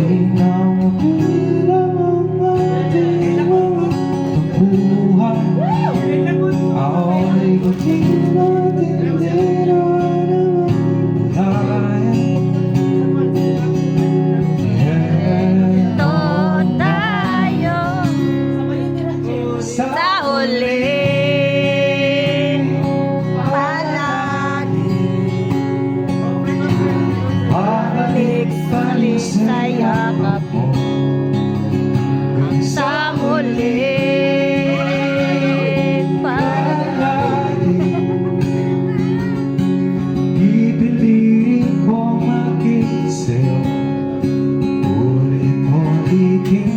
Malinaw na bilang ang ating mga pagbubuhay. Ako'y buting natin din naman tayo. Ito tayo sa huli. Babalik Sa yakap mo sa muli. Pipiliin ko makisayo, ulit-ulitin